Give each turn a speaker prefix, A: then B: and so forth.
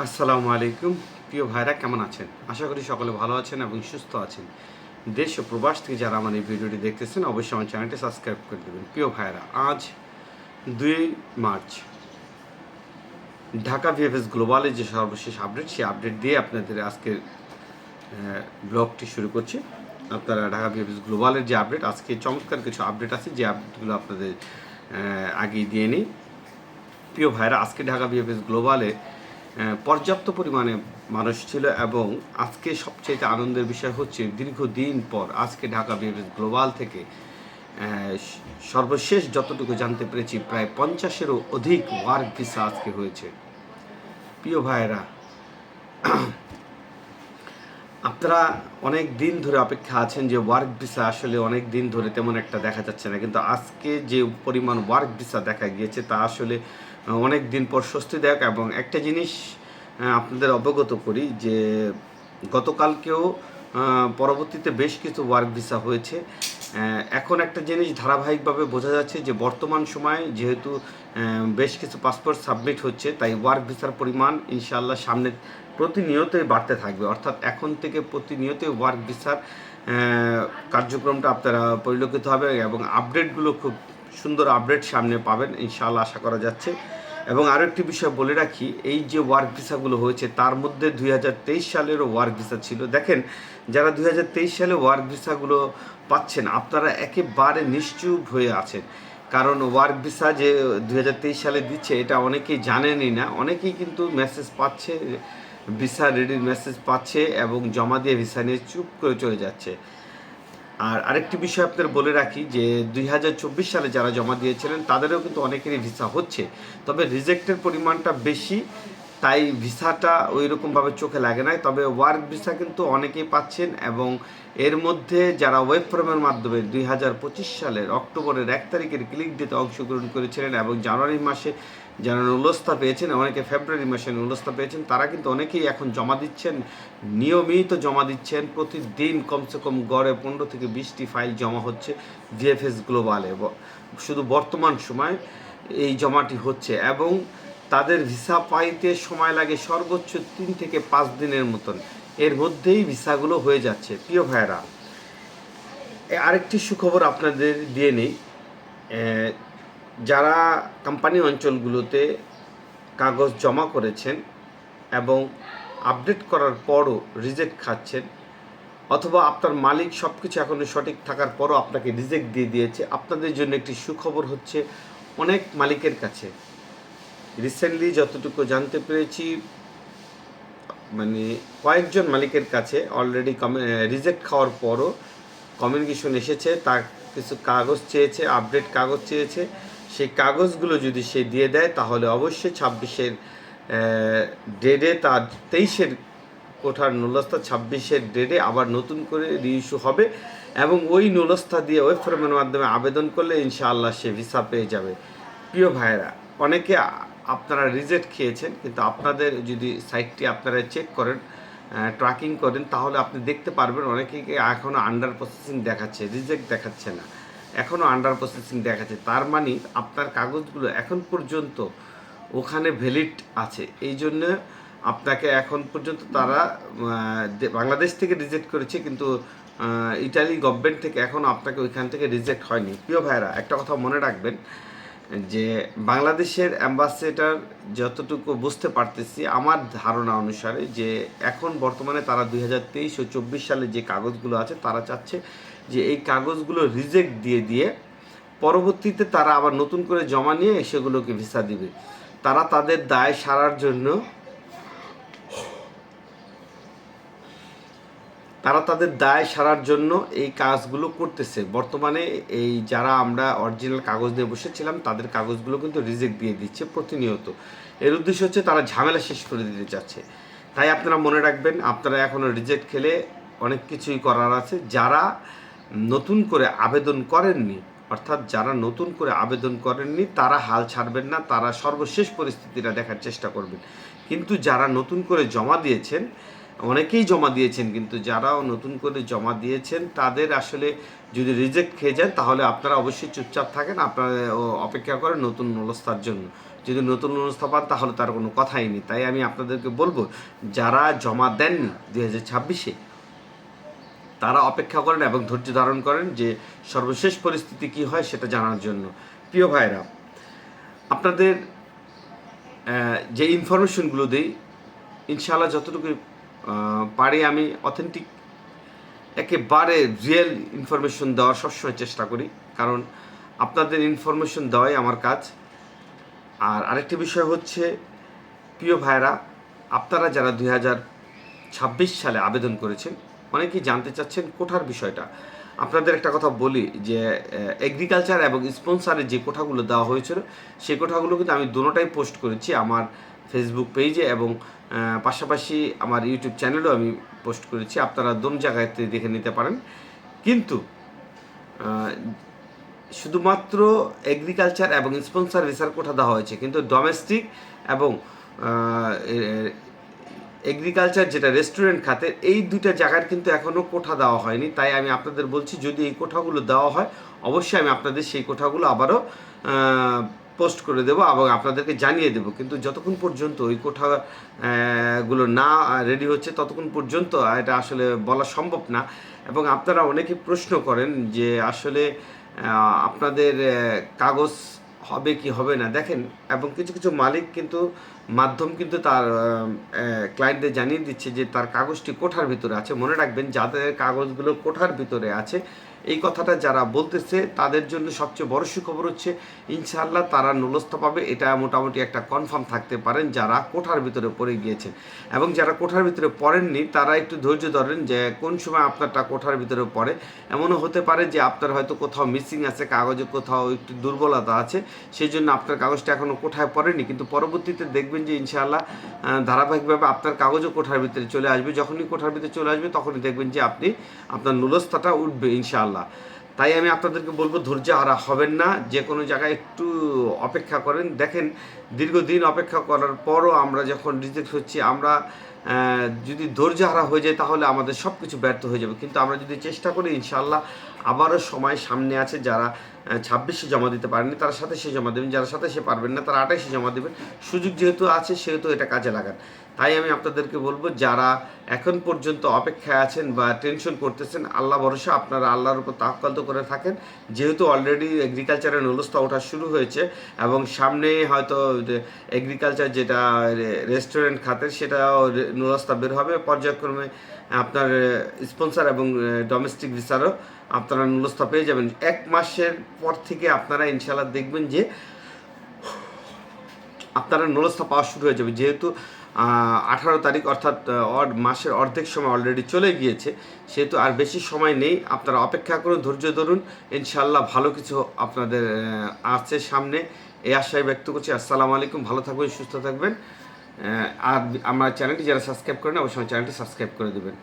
A: আসসালামু আলাইকুম। প্রিয় ভাইরা কেমন আছেন? আশা করি সকলে ভালো আছেন এবং সুস্থ আছেন। দেশ ও প্রবাস থেকে যারা আমার এই ভিডিওটি দেখতেছেন অবশ্যই আমার চ্যানেলটি সাবস্ক্রাইব করে দেবেন। প্রিয় ভাইরা, আজ 2 মার্চ ঢাকা ভিএফএস গ্লোবালের যে সর্বশেষ আপডেট, সেই আপডেট দিয়ে আপনাদের আজকের ব্লগটি শুরু করছি। আপনারা ঢাকা ভিএফএস গ্লোবালের যে আপডেট, আজকে চমৎকার কিছু আপডেট আছে যে আপডেটগুলো আপনাদের আগেই দিয়ে নিই। প্রিয় ভাইরা, আজকে ঢাকা ভিএফএস গ্লোবালে পর্যাপ্ত পরিমাণে মানুষ ছিল এবং আজকে সবচেয়ে আনন্দের বিষয় হচ্ছে দীর্ঘদিন পর আজকে ঢাকা ভিএফএস গ্লোবাল থেকে সর্বশেষ যতটুকু জানতে পেরেছি প্রায় 50-এরও অধিক ওয়ার্ক ভিসা আজকে হয়েছে। প্রিয় ভাইরা, আপনারা অনেক দিন ধরে অপেক্ষা আছেন যে ওয়ার্ক ভিসা আসলে অনেক দিন ধরে তেমন একটা দেখা যাচ্ছে না, কিন্তু আজকে যে পরিমাণ ওয়ার্ক ভিসা দেখা গিয়েছে তা আসলে অনেক দিন পর স্বস্তিদায়ক। এবং একটা জিনিস আপনাদের অবগত করি যে গতকালকেও পরবর্তীতে বেশ কিছু ওয়ার্ক ভিসা হয়েছে। এখন একটা জিনিস ধারাবাহিকভাবে বোঝা যাচ্ছে যে বর্তমান সময়ে যেহেতু বেশ কিছু পাসপোর্ট সাবমিট হচ্ছে, তাই ওয়ার্ক ভিসার পরিমাণ ইনশাআল্লাহ সামনে প্রতিনিয়তই বাড়তে থাকবে। অর্থাৎ এখন থেকে প্রতিনিয়তই ওয়ার্ক ভিসার কার্যক্রমটা আপনারা পরিলক্ষিত হবে এবং আপডেটগুলো খুব সুন্দর আপডেট সামনে পাবেন ইনশাআল্লাহ, আশা করা যাচ্ছে। এবং আরও একটি বিষয় বলে রাখি, এই যে ওয়ার্ক ভিসাগুলো হয়েছে তার মধ্যে 2023 সালেরও ওয়ার্ক ভিসা ছিল। দেখেন, যারা 2023 সালে ওয়ার্ক ভিসাগুলো পাচ্ছেন আপনারা একেবারে নিশ্চুপ হয়ে আছেন, কারণ ওয়ার্ক ভিসা যে 2023 সালে দিচ্ছে এটা অনেকেই জানেনই না। অনেকেই কিন্তু মেসেজ পাচ্ছে, ভিসা রেডির মেসেজ পাচ্ছে এবং জমা দিয়ে ভিসা নিয়ে চুপ করে চলে যাচ্ছে। আর আরেকটি বিষয় আপনাদের বলে রাখি যে 2024 সালে যারা জমা দিয়েছিলেন তাদেরও কিন্তু অনেকেরই ভিসা হচ্ছে, তবে রিজেক্টের পরিমাণটা বেশি, তাই ভিসাটা ওই রকমভাবে চোখে লাগে না। তবে ওয়ার্ক ভিসা কিন্তু অনেকেই পাচ্ছেন এবং এর মধ্যে যারা ওয়েব ফর্মের মাধ্যমে 2025 সালের অক্টোবরের 1 তারিখের ক্লিক ডেতে অংশগ্রহণ করেছিলেন এবং জানুয়ারি মাসে যারা নুলস্থা পেয়েছেন, অনেকে ফেব্রুয়ারি মাসে নুলস্থা পেয়েছেন, তারা কিন্তু অনেকেই এখন জমা দিচ্ছেন, নিয়মিত জমা দিচ্ছেন। প্রতিদিন কমসে কম গড়ে 15 থেকে 20টি ফাইল জমা হচ্ছে ভিএফএস গ্লোবালে। শুধু বর্তমান সময় এই জমাটি হচ্ছে এবং তাদের ভিসা পাইতে সময় লাগে সর্বোচ্চ 3 থেকে 5 দিনের মতন, এর মধ্যেই ভিসাগুলো হয়ে যাচ্ছে। প্রিয় ভাইয়েরা, আরেকটি সুখবর আপনাদের দিয়ে নেই। যারা কোম্পানি অঞ্চলগুলোতে কাগজ জমা করেছেন এবং আপডেট করার পরও রিজেক্ট খাচ্ছেন, অথবা আপনার মালিক সব কিছু এখনও সঠিক থাকার পরও আপনাকে রিজেক্ট দিয়ে দিয়েছে, আপনাদের জন্য একটি সুখবর হচ্ছে অনেক মালিকের কাছে রিসেন্টলি যতটুকু জানতে পেরেছি, মানে কয়েকজন মালিকের কাছে অলরেডি রিজেক্ট খাওয়ার পরও কমিউনিকেশন এসেছে, তার কিছু কাগজ চেয়েছে, আপডেট কাগজ চেয়েছে। সেই কাগজগুলো যদি সে দিয়ে দেয় তাহলে অবশ্যই 26-এর ডেটে তার 23-এর কোঠার নুলস্থা 26-এর ডেটে আবার নতুন করে রিইস্যু হবে এবং ওই নুলস্থা দিয়ে ওয়েব ফর্মের মাধ্যমে আবেদন করলে ইনশাআল্লাহ সে ভিসা পেয়ে যাবে। প্রিয় ভাইয়েরা, অনেকে আপনারা রিজেক্ট খেয়েছেন, কিন্তু আপনাদের যদি সাইটটি আপনারা চেক করেন, ট্র্যাকিং করেন, তাহলে আপনি দেখতে পারবেন অনেকেই এখনও আন্ডার প্রসেসিং দেখাচ্ছে, রিজেক্ট দেখাচ্ছে না, এখনও আন্ডার প্রসেসিং দেখাচ্ছে। তার মানে আপনার কাগজগুলো এখন পর্যন্ত ওখানে ভ্যালিড আছে। এই জন্য আপনাকে এখন পর্যন্ত তারা বাংলাদেশ থেকে রিজেক্ট করেছে, কিন্তু ইটালি গভর্নমেন্ট থেকে এখনও আপনাকে ওইখান থেকে রিজেক্ট হয়নি। প্রিয় ভাইরা, একটা কথা মনে রাখবেন যে বাংলাদেশের অ্যাম্বাসেডর যতটুকু বুঝতে পারতেছি আমার ধারণা অনুসারে, যে এখন বর্তমানে তারা 2023 ও 24 সালে যে কাগজগুলো আছে তারা চাচ্ছে যে এই কাগজগুলো রিজেক্ট দিয়ে দিয়ে পরবর্তীতে তারা আবার নতুন করে জমা নিয়ে সেগুলোকে ভিসা দিবে। তারা তাদের দায় সারার জন্য এই কাজগুলো করতেছে। বর্তমানে এই যারা আমরা অরিজিনাল কাগজ দিয়ে বসেছিলাম তাদের কাগজগুলো কিন্তু রিজেক্ট দিয়ে দিচ্ছে প্রতিনিয়ত। এর উদ্দেশ্য হচ্ছে তারা ঝামেলা শেষ করে দিতে চাচ্ছে। তাই আপনারা মনে রাখবেন, আপনারা এখনও রিজেক্ট খেলে অনেক কিছুই করার আছে। যারা নতুন করে আবেদন করেননি, অর্থাৎ যারা নতুন করে আবেদন করেননি তারা হাল ছাড়বেন না, তারা সর্বশেষ পরিস্থিতিটা দেখার চেষ্টা করবেন। কিন্তু যারা নতুন করে জমা দিয়েছেন অনেকেই জমা দিয়েছেন, কিন্তু যারাও নতুন করে জমা দিয়েছেন তাদের আসলে যদি রিজেক্ট খেয়ে যান তাহলে আপনারা অবশ্যই চুপচাপ থাকেন, আপনারা অপেক্ষা করেন নতুন নুলস্থার জন্য। যদি নতুন নুলস্থা পান তাহলে তার কোনো কথাই নেই। তাই আমি আপনাদেরকে বলবো, যারা জমা দেননি 2026-এ তারা অপেক্ষা করেন এবং ধৈর্য ধারণ করেন যে সর্বশেষ পরিস্থিতি কী হয় সেটা জানার জন্য। প্রিয় ভাইরা, আপনাদের যে ইনফরমেশনগুলো দিই ইনশাআল্লাহ যতটুকু পারি আমি অথেন্টিক একেবারে রিয়েল ইনফরমেশন দেওয়ার সবসময় চেষ্টা করি, কারণ আপনাদের ইনফরমেশন দেওয়াই আমার কাজ। আর আরেকটি বিষয় হচ্ছে, প্রিয় ভাইরা, আপনারা যারা 2026 সালে আবেদন করেছেন অনেকেই জানতে চাচ্ছেন কোঠার বিষয়টা। আপনাদের একটা কথা বলি যে এগ্রিকালচার এবং স্পন্সারের যে কোঠাগুলো দেওয়া হয়েছিল সেই কোঠাগুলো কিন্তু আমি দুটোটাই পোস্ট করেছি আমার ফেসবুক পেজে এবং পাশাপাশি আমার ইউটিউব চ্যানেলেও আমি পোস্ট করেছি, আপনারা দোনো জায়গায় দেখে নিতে পারেন। কিন্তু শুধুমাত্র এগ্রিকালচার এবং স্পন্সার ভিসার কোঠা দেওয়া হয়েছে, কিন্তু ডোমেস্টিক এবং এগ্রিকালচার যেটা রেস্টুরেন্ট খাতে এই দুইটা জায়গার কিন্তু এখনও কোঠা দেওয়া হয়নি। তাই আমি আপনাদের বলছি, যদি এই কোঠাগুলো দেওয়া হয় অবশ্যই আমি আপনাদের সেই কোঠাগুলো আবারও পোস্ট করে দেবো এবং আপনাদেরকে জানিয়ে দেবো। কিন্তু যতক্ষণ পর্যন্ত ওই কোঠাগুলো না রেডি হচ্ছে ততক্ষণ পর্যন্ত এটা আসলে বলা সম্ভব না। এবং আপনারা অনেকে প্রশ্ন করেন যে আসলে আপনাদের কাগজ হবে কি হবে না, দেখেন, এবং কিছু কিছু মালিক কিন্তু মাধ্যম কিন্তু তার ক্লায়েন্টদের জানিয়ে দিচ্ছে যে তার কাগজটি কোঠার ভিতরে আছে। মনে রাখবেন, যাদের কাগজগুলো কোঠার ভিতরে আছে এই কথাটা যারা বলতেছে তাদের জন্য সবচেয়ে বড় সুখবর হচ্ছে ইনশাআল্লাহ তারা নুলস্থ পাবে, এটা মোটামুটি একটা কনফার্ম থাকতে পারেন যারা কোঠার ভিতরে পড়ে গিয়েছেন। এবং যারা কোঠার ভিতরে পড়েননি তারা একটু ধৈর্য ধরেন যে কোন সময় আপনারটা কোঠার ভিতরে পড়ে। এমনও হতে পারে যে আপনার হয়তো কোথাও মিসিং আছে, কাগজে কোথাও একটু দুর্বলতা আছে, সেই জন্য আপনার কাগজটা এখনও কোঠায় পড়েনি, কিন্তু পরবর্তীতে দেখবেন যে ইনশাআল্লাহ ধারাবাহিকভাবে আপনার কাগজও কোঠার ভিতরে চলে আসবে। যখনই কোঠার ভিতরে চলে আসবে তখনই দেখবেন যে আপনার নুলস্থাটা উঠবে ইনশাআল্লাহ। তাই আমি আপনাদেরকে বলবো, ধৈর্য হারা হবেন না, যে কোনো জায়গায় একটু অপেক্ষা করেন। দেখেন, দীর্ঘদিন অপেক্ষা করার পরও আমরা যখন রিজেক্ট হচ্ছি, আমরা যদি ধৈর্য হারা হয়ে যায় তাহলে আমাদের সব কিছু ব্যর্থ হয়ে যাবে। কিন্তু আমরা যদি চেষ্টা করি ইনশাআল্লাহ আবারও সময় সামনে আছে। যারা 26-এ জমা দিতে পারেননি তারা 27-এ জমা দেবেন, যারা 27-এ পারবেন না তারা 28-এ জমা দেবেন। সুযোগ যেহেতু আছে সেহেতু এটা কাজে লাগান। তাই আমি আপনাদেরকে বলবো, যারা এখন পর্যন্ত অপেক্ষায় আছেন বা টেনশন করতেছেন, আল্লাহ ভরসা, আপনারা আল্লাহর উপর তাওয়াক্কুল করে থাকেন। যেহেতু অলরেডি এগ্রিকালচারের নুলস্থা ওঠা শুরু হয়েছে এবং সামনে হয়তো এগ্রিকালচার যেটা রেস্টুরেন্ট খাতের সেটাও নুলস্থা বের হবে, পর্যায়ক্রমে আপনার স্পন্সর এবং ডোমেস্টিক ভিসারও আপনারা নুলস্থা পেয়ে যাবেন। 1 মাসের পর থেকে আপনারা ইনশাআল্লাহ দেখবেন যে আপনারা নুলস্থা পাওয়া শুরু হয়ে যাবে। যেহেতু 18 তারিখ অর্থাৎ মাসের অর্ধেক সময় অলরেডি চলে গিয়েছে, সেহেতু আর বেশি সময় নেই। আপনারা অপেক্ষা করুন, ধৈর্য ধরুন, ইনশাআল্লাহ ভালো কিছু আপনাদের আছে সামনে, এই আশায় ব্যক্ত করছি। আসসালামু আলাইকুম, ভালো থাকবেন, সুস্থ থাকবেন। আর আমার চ্যানেলটি যারা সাবস্ক্রাইব করেন অবশ্যই চ্যানেলটি সাবস্ক্রাইব করে দেবেন।